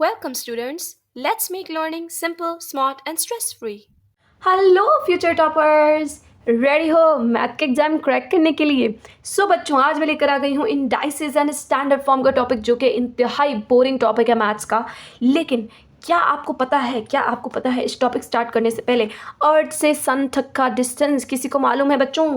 Welcome, students. Let's make learning simple, smart, and stress free. Hello future toppers, ready हो math के exam crack करने के लिए? बच्चों, आज मैं लेकर आ गई हूँ इंडाइसेस एंड स्टैंडर्ड फॉर्म का टॉपिक, जो कि इंतहाई बोरिंग टॉपिक है मैथ्स का। लेकिन क्या आपको पता है इस टॉपिक स्टार्ट करने से पहले अर्थ से सन तक का डिस्टेंस किसी को मालूम है बच्चों?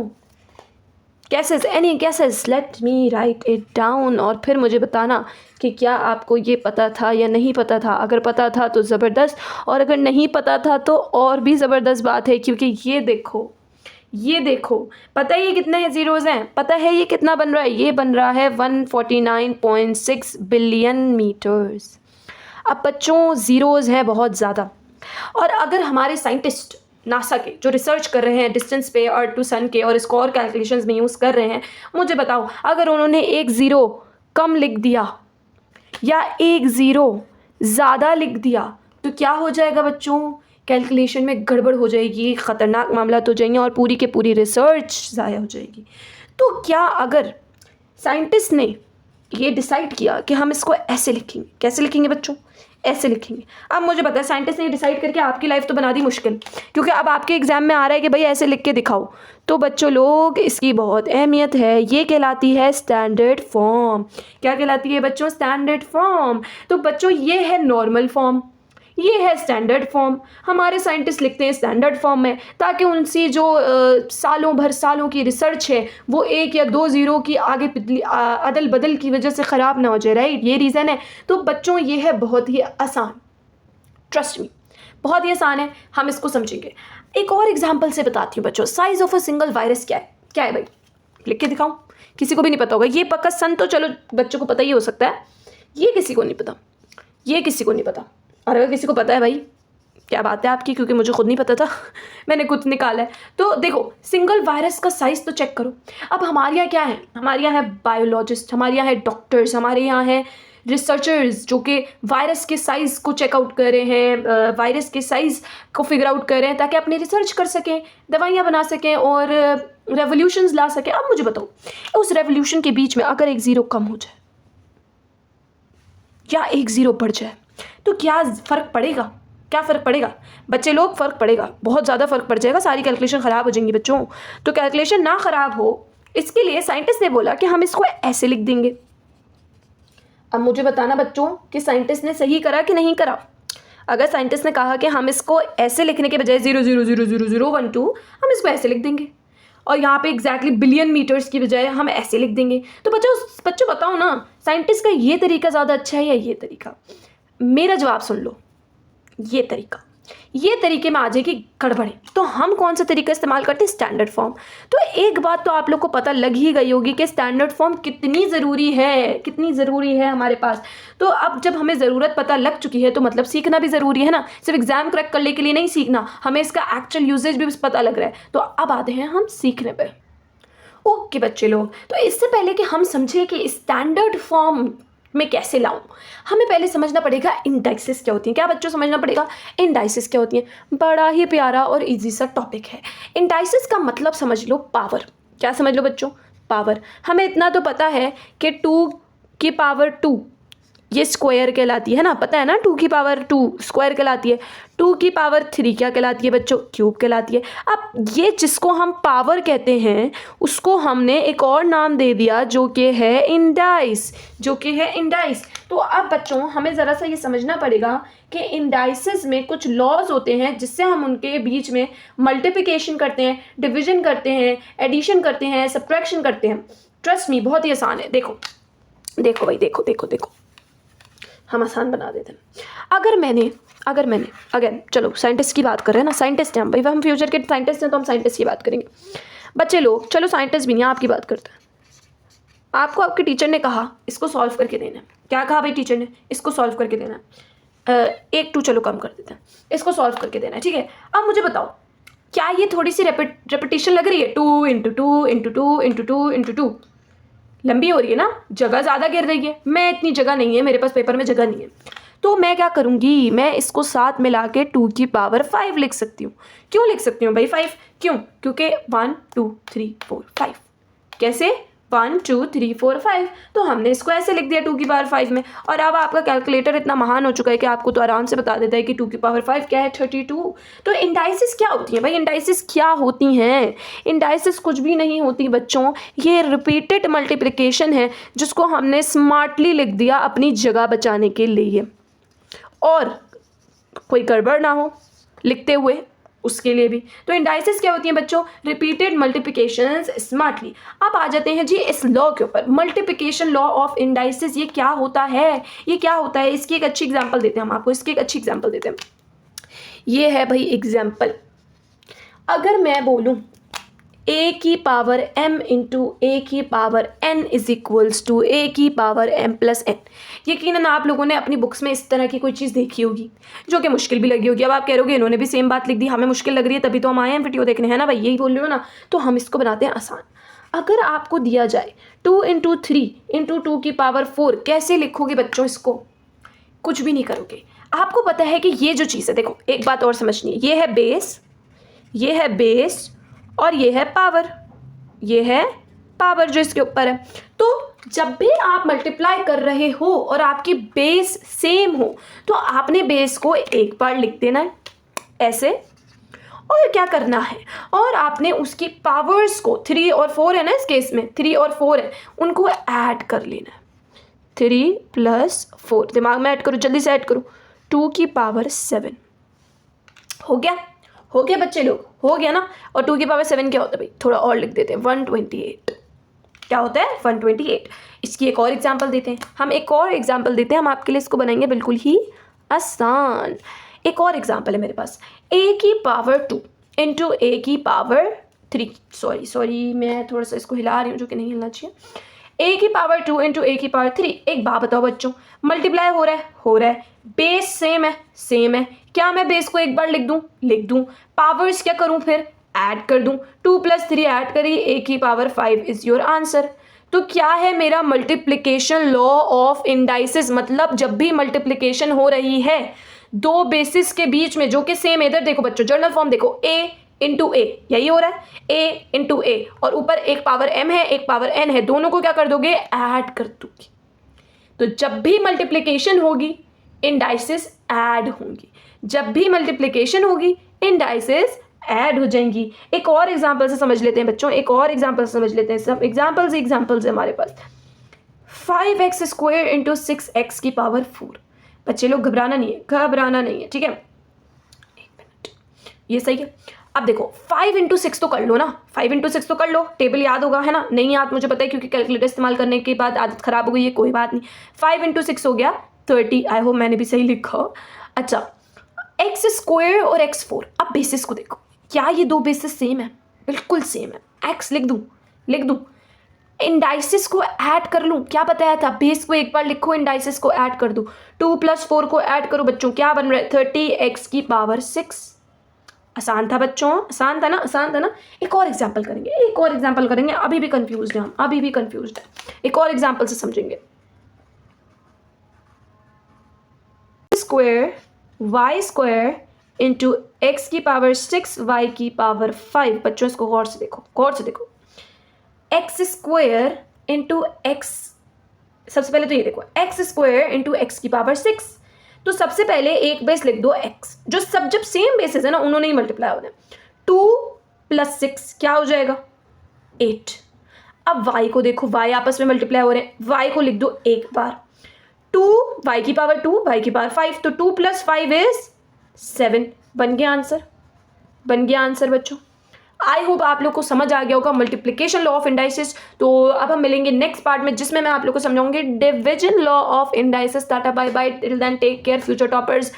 Cases, any cases? Let me right it down और फिर मुझे बताना कि क्या आपको ये पता था या नहीं पता था। अगर पता था तो ज़बरदस्त, और अगर नहीं पता था तो और भी ज़बरदस्त बात है, क्योंकि ये देखो, पता है ये कितने हैं ज़ीरोज़ हैं? पता है ये कितना बन रहा है? ये बन रहा है 149.6 बिलियन मीटर्स। अब बच्चों, ज़ीरोज़ हैं बहुत ज़्यादा, और अगर हमारे साइंटिस्ट नासा के जो रिसर्च कर रहे हैं डिस्टेंस पे अर्थ टू सन के, और इसको और कैलकुलेशंस में यूज़ कर रहे हैं, मुझे बताओ, अगर उन्होंने एक ज़ीरो कम लिख दिया या एक ज़ीरो ज़्यादा लिख दिया तो क्या हो जाएगा बच्चों? कैलकुलेशन में गड़बड़ हो जाएगी, ख़तरनाक मामला तो जाएंगे और पूरी के पूरी रिसर्च ज़ाया हो जाएगी। तो क्या अगर साइंटिस्ट ने ये डिसाइड किया कि हम इसको ऐसे लिखेंगे, कैसे लिखेंगे बच्चों? ऐसे लिखेंगे। अब मुझे पता है साइंटिस्ट ने डिसाइड करके आपकी लाइफ तो बना दी मुश्किल, क्योंकि अब आपके एग्जाम में आ रहा है कि भाई ऐसे लिख के दिखाओ। तो बच्चों लोग, इसकी बहुत अहमियत है। ये कहलाती है स्टैंडर्ड फॉर्म। क्या कहलाती है बच्चों? Standard form. तो बच्चों, ये है नॉर्मल फॉर्म, ये है स्टैंडर्ड फॉर्म। हमारे साइंटिस्ट लिखते हैं स्टैंडर्ड फॉर्म में, ताकि उनसी जो सालों की रिसर्च है वो एक या दो ज़ीरो की आगे पिछली अदल बदल की वजह से ख़राब ना हो जाए। राइट, ये रीज़न है। तो बच्चों, ये है बहुत ही आसान, ट्रस्ट मी, बहुत ही आसान है, हम इसको समझेंगे। एक और एग्जाम्पल से बताती हूँ बच्चों। Size of a single virus क्या है भाई? लिख के दिखाऊँ? किसी को भी नहीं पता होगा। ये पक्का सन तो चलो बच्चों को पता ही हो सकता है, ये किसी को नहीं पता, ये किसी को नहीं पता। और अगर किसी को पता है भाई, क्या बात है आपकी, क्योंकि मुझे खुद नहीं पता था मैंने खुद निकाला है। तो देखो, सिंगल वायरस का साइज़ तो चेक करो। अब हमारे यहाँ क्या है? हमारे यहाँ है बायोलॉजिस्ट, हमारे यहाँ है डॉक्टर्स, हमारे यहाँ है रिसर्चर्स, जो कि वायरस के साइज़ को चेकआउट कर रहे हैं, वायरस के साइज़ को फिगर आउट कर रहे हैं, ताकि अपनी रिसर्च कर सकें, दवाइयाँ बना सकें और रेवोल्यूशंस ला सकें। अब मुझे बताओ, उस रेवोल्यूशन के बीच में अगर एक ज़ीरो कम हो जाए या एक ज़ीरो बढ़ जाए तो क्या फ़र्क पड़ेगा? क्या फ़र्क पड़ेगा बच्चे लोग? फ़र्क पड़ेगा, बहुत ज़्यादा फ़र्क पड़ जाएगा, सारी कैलकुलेशन ख़राब हो जाएंगी बच्चों। तो कैलकुलेशन ना ख़राब हो, इसके लिए साइंटिस्ट ने बोला कि हम इसको ऐसे लिख देंगे। अब मुझे बताना बच्चों कि साइंटिस्ट ने सही करा कि नहीं करा। अगर साइंटिस्ट ने कहा कि हम इसको ऐसे लिखने के बजाय 0.0000012 हम इसको ऐसे लिख देंगे, और यहाँ पे एग्जैक्टली बिलियन मीटर्स की बजाय हम ऐसे लिख देंगे, तो बच्चों बताओ ना, साइंटिस्ट का ये तरीका ज़्यादा अच्छा है या ये तरीका? मेरा जवाब सुन लो, ये तरीके में आ जाएगी गड़बड़ी। तो हम कौन सा तरीका इस्तेमाल करते हैं? Standard form. तो एक बात तो आप लोग को पता लग ही गई होगी कि स्टैंडर्ड फॉर्म कितनी ज़रूरी है हमारे पास। तो अब जब हमें ज़रूरत पता लग चुकी है तो मतलब सीखना भी ज़रूरी है ना। सिर्फ एग्जाम क्रैक करने के लिए नहीं सीखना, हमें इसका एक्चुअल यूजेज भी पता लग रहा है। तो अब आते हैं हम सीखने पर। ओके बच्चे लोग, तो इससे पहले कि हम समझे कि स्टैंडर्ड फॉर्म में कैसे लाऊं, हमें पहले समझना पड़ेगा इंडाइसेस क्या होती हैं। क्या बच्चों समझना पड़ेगा? इंडाइसेस क्या होती हैं। बड़ा ही प्यारा और इजी सा टॉपिक है। इंडाइसेस का मतलब समझ लो पावर। क्या समझ लो बच्चों? पावर। हमें इतना तो पता है कि 2 की पावर 2 ये स्क्वायर कहलाती है ना, पता है ना? 2 की पावर 2 स्क्वायर कहलाती है। 2 की पावर 3 क्या कहलाती है बच्चों? क्यूब कहलाती है। अब ये जिसको हम पावर कहते हैं उसको हमने एक और नाम दे दिया, जो कि है इंडाइस, तो अब बच्चों हमें ज़रा सा ये समझना पड़ेगा कि इंडाइसेस में कुछ लॉज होते हैं जिससे हम उनके बीच में मल्टीप्लिकेशन करते हैं, डिविजन करते हैं, एडिशन करते हैं, सब्ट्रैक्शन करते हैं। ट्रस्ट मी, बहुत ही आसान है। देखो भाई, देखो, हम आसान बना देते हैं। अगर मैंने अगर चलो साइंटिस्ट की बात कर रहे हैं ना, साइंटिस्ट हैं हम भाई, हम फ्यूचर के साइंटिस्ट हैं तो हम साइंटिस्ट की बात करेंगे। बच्चे लोग, चलो साइंटिस्ट भी नहीं, आपकी बात करते हैं। आपको आपके टीचर ने कहा इसको सॉल्व करके देना है। क्या कहा भाई टीचर ने? इसको सॉल्व करके देना है। 1 2 चलो कम कर देते हैं, इसको सॉल्व करके देना है, ठीक है। अब मुझे बताओ, क्या ये थोड़ी सी रेपिटेशन लग रही है? 2 × 2 × 2 × 2 × 2 लंबी हो रही है ना, जगह ज़्यादा गिर रही है। मैं इतनी जगह नहीं है मेरे पास, पेपर में जगह नहीं है, तो मैं क्या करूँगी, मैं इसको साथ मिला के 2 की पावर 5 लिख सकती हूँ। क्यों लिख सकती हूँ भाई 5? क्यों? क्योंकि 1 2 3 4 5। कैसे? 1 2 3 4 5, तो हमने इसको ऐसे लिख दिया 2 की पावर 5 में। और अब आपका कैलकुलेटर इतना महान हो चुका है कि आपको तो आराम से बता देता है कि 2 की पावर 5 क्या है, 32। तो इंडाइसिस क्या होती हैं भाई? इंडाइसिस क्या होती हैं? इंडाइसिस कुछ भी नहीं होती बच्चों, ये रिपीटेड मल्टीप्लिकेशन है जिसको हमने स्मार्टली लिख दिया अपनी जगह बचाने के लिए, और कोई गड़बड़ ना हो लिखते हुए, उसके लिए भी। तो इंडाइसिस क्या होती हैं बच्चों? Repeated multiplications smartly. अब आ जाते हैं जी इस लॉ के ऊपर, मल्टीप्लिकेशन लॉ ऑफ इंडाइसिस। ये क्या होता है? ये क्या होता है? इसकी एक अच्छी एग्जांपल देते हैं हम आपको, इसकी एक अच्छी एग्जांपल देते हैं। ये है भाई एग्जांपल, अगर मैं बोलूं a की पावर m इंटू ए की power n is equals to a की पावर m प्लस n। यकीनन आप लोगों ने अपनी बुक्स में इस तरह की कोई चीज़ देखी होगी जो कि मुश्किल भी लगी होगी। अब आप कह रहे हो इन्होंने भी सेम बात लिख दी, हमें मुश्किल लग रही है तभी तो हम आए हैं वीडियो देखने, है ना भाई? यही बोल रहे हो ना? तो हम इसको बनाते हैं आसान। अगर आपको दिया जाए 2 इंटू 3 इंटू 2 की पावर 4, कैसे लिखोगे बच्चों इसको? कुछ भी नहीं करोगे। आपको पता है कि ये जो चीज़ है, देखो एक बात और समझनी है, ये है बेस, ये है बेस और ये है पावर, ये है पावर जो इसके ऊपर है। तो जब भी आप मल्टीप्लाई कर रहे हो और आपकी बेस सेम हो, तो आपने बेस को एक बार लिख देना है ऐसे, और क्या करना है, और आपने उसकी पावर्स को 3 और 4 है ना इस केस में, 3 और 4 है, उनको ऐड कर लेना है। 3 प्लस 4, दिमाग में ऐड करो, जल्दी से ऐड करो, 2 की पावर 7 हो गया। हो गया बच्चे लोग, हो गया ना? और 2 की पावर 7 क्या होता है भाई? थोड़ा और लिख देते हैं, 128। क्या होता है? 128। इसकी एक और एग्जांपल देते हैं हम, एक और एग्जांपल देते हैं हम आपके लिए, इसको बनाएंगे बिल्कुल ही आसान। एक और एग्जांपल है मेरे पास, a की पावर 2 इंटू ए की पावर 3, सॉरी मैं थोड़ा सा इसको हिला रही हूँ जो कि नहीं हिलना चाहिए। a की पावर 2 इंटू ए की पावर 3। एक बात बताओ बच्चों, मल्टीप्लाई हो रहा है? हो रहा है। बेस सेम है? सेम है। क्या मैं बेस को एक बार लिख दूं? लिख दूं। पावर्स क्या करूं फिर? ऐड कर दूं। 2 प्लस 3 ऐड करिए, ए की पावर 5 इज योर आंसर। तो क्या है मेरा मल्टीप्लिकेशन लॉ ऑफ इंडाइसिस? मतलब जब भी मल्टीप्लिकेशन हो रही है दो बेसिस के बीच में जो कि सेम है, इधर देखो बच्चों जर्नल फॉर्म देखो, a इंटू ए, यही हो रहा है, a इंटू ए, और ऊपर एक पावर m है एक पावर n है, दोनों को क्या कर दोगे? ऐड कर दोगे। तो जब भी मल्टीप्लिकेशन होगी इंडाइसिस ऐड होंगी, जब भी मल्टीप्लिकेशन होगी इंडाइसिस ऐड हो जाएंगी। एक और एग्जांपल से समझ लेते हैं बच्चों, एक और एग्जांपल समझ लेते हैं। सब एग्जांपल्स है हमारे पास। 5x स्क्वायर इंटू 6x की पावर 4। बच्चे लोग घबराना नहीं है, ठीक है? एक मिनट, ये सही है। अब देखो 5 इंटू 6 तो कर लो ना, 5 इंटू 6 तो कर लो, टेबल याद होगा है ना? नहीं याद मुझे पता है क्योंकि कैलकुलेटर इस्तेमाल करने के बाद आदत खराब हो गई है, कोई बात नहीं। 5 इंटू 6 हो गया 30, आई होप मैंने भी सही लिखा। अच्छा, एक्स स्क्वायर और x4, अब बेसिस को देखो, क्या ये दो बेसिस सेम है? बिल्कुल सेम है। x लिख दूं, इंडाइसिस को ऐड कर लूं, क्या बताया था? बेस को एक बार लिखो, इंडाइसिस को ऐड कर दो, 2 प्लस 4 को ऐड करो बच्चों, क्या बन रहा है? 30x की पावर 6। आसान था बच्चों, आसान था ना? एक और एग्जाम्पल करेंगे, अभी भी कंफ्यूज है, एक और एग्जाम्पल से समझेंगे। Square y square into x की पावर 6 y की पावर 5। बच्चों इसको गौर से देखो, एक्स स्क्वायर इंटू एक्स, सबसे पहले तो ये देखो, एक्स स्क्वायर इंटू एक्स की पावर 6। तो सबसे पहले एक बेस लिख दो x, जो सब जब सेम बेसिस है ना उन्होंने ही मल्टीप्लाई होना है। 2 प्लस 6 क्या हो जाएगा? 8। अब y को देखो, y आपस में मल्टीप्लाई हो रहे हैं, y को लिख दो एक बार, 2 y की पावर 2 y की पावर 5, तो 2 प्लस 5 इज 7। बन गया आंसर बच्चों। आई होप आप लोग को समझ आ गया होगा मल्टीप्लिकेशन लॉ ऑफ इंडाइसिस। तो अब हम मिलेंगे नेक्स्ट पार्ट में जिसमें मैं आप लोग को समझाऊंगी division law of indices. Tata bye bye, till then take care. Future toppers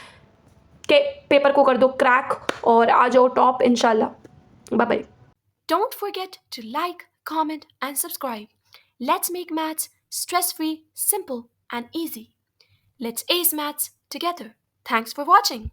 के पेपर को कर दो क्रैक और आ जाओ टॉप इंशाल्लाह। Bye bye. Don't forget to like, comment, and subscribe. Let's make maths stress-free, simple, and easy. Let's ace maths together. Thanks for watching.